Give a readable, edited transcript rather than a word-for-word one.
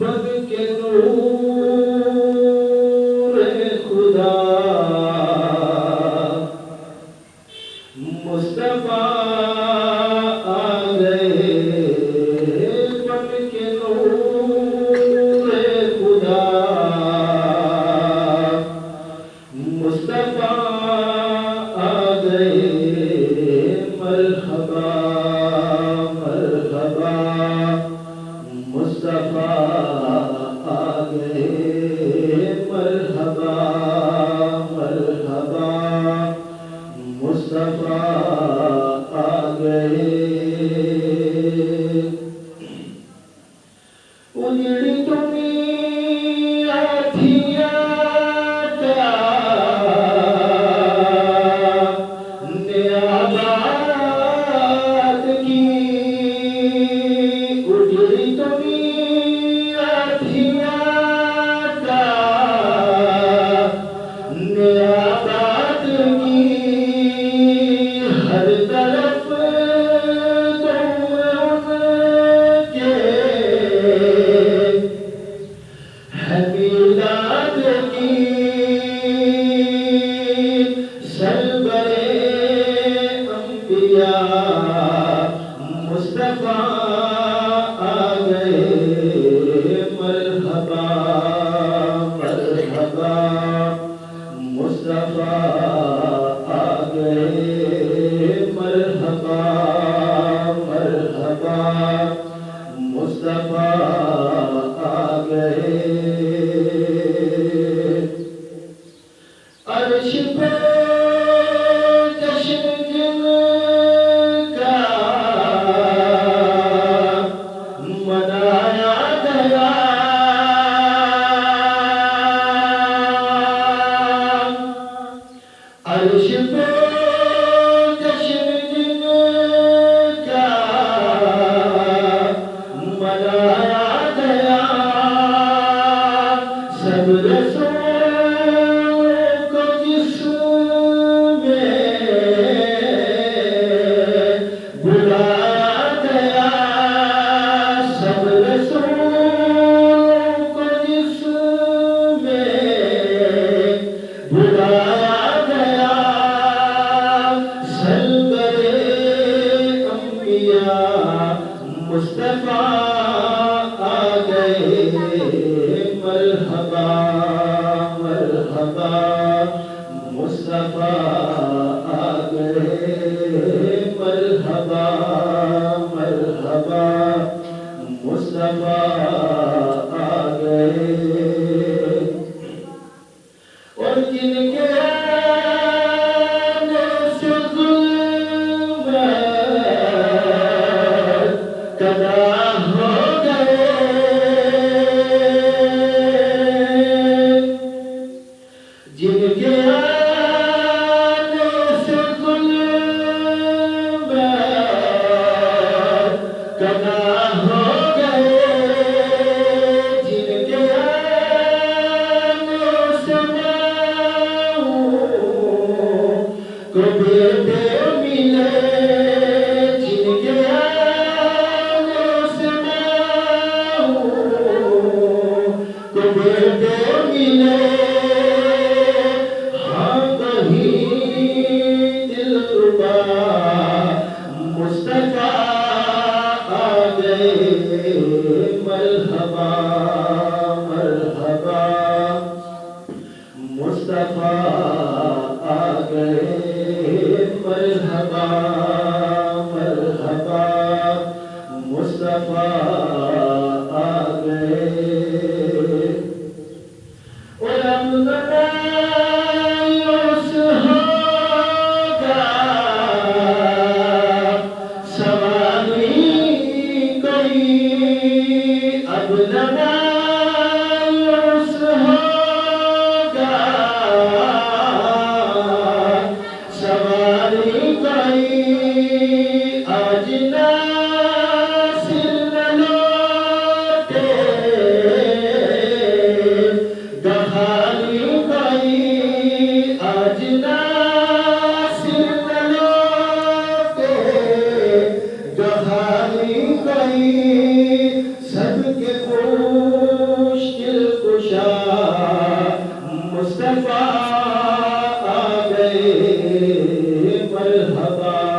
بن کے نور خدا مصطفیٰ آ گئے، بن کے نور خدا مصطفیٰ آ گئے، مرحبا مرحبا مصطفیٰ آ گئے، مرحبا مرحبا مصطفیٰ آ گئے۔ اجڑی دنیا تھی نیاباد کی، اجڑی دنیا تھی نیاباد کی، ہر طرف تم ان کے ہے میلاد کی، سرور انبیاء مصطفیٰ آ گئے، مرحبا مرحبا مصطفیٰ آ گئے، مرحبا مرحبا مصطفیٰ آ گئے۔ عرش پہ جشن جن کا منایا گیا، عرش پہ جشن جن کا منایا گیا، سب رسول کو جس میں بلایا گیا، سب رسول کو جس میں بلایا گیا، سرور انبیاء مصطفیٰ آ گئے، مرحبا مرحبا مصطفیٰ آ گئے، مرحبا مرحبا مصطفیٰ آ گئے۔ اور جن کے آنے سے ظلمت قضا ہو گئے، جن کے آنے سے ظلمت قضا ہو گئے، جن کے آنے سے کو بیٹے ملے، جن کے آنے سے کو بیٹے ملے، ہاں وہی دلربا مصطفیٰ آ گئے، مرحبا مرحبا مصطفیٰ آ گئے، مرحبا مرحبا مصطفیٰ آ گئے۔ اور امن مایوس ہوگا سواری کوئی، اب نہ مایوس ہوگا سواری کوئی، آج ناصر نہ لوٹے گہاری کوئی، آج ناصر نہ لوٹے گہاری کوئی، سب کے مرحبا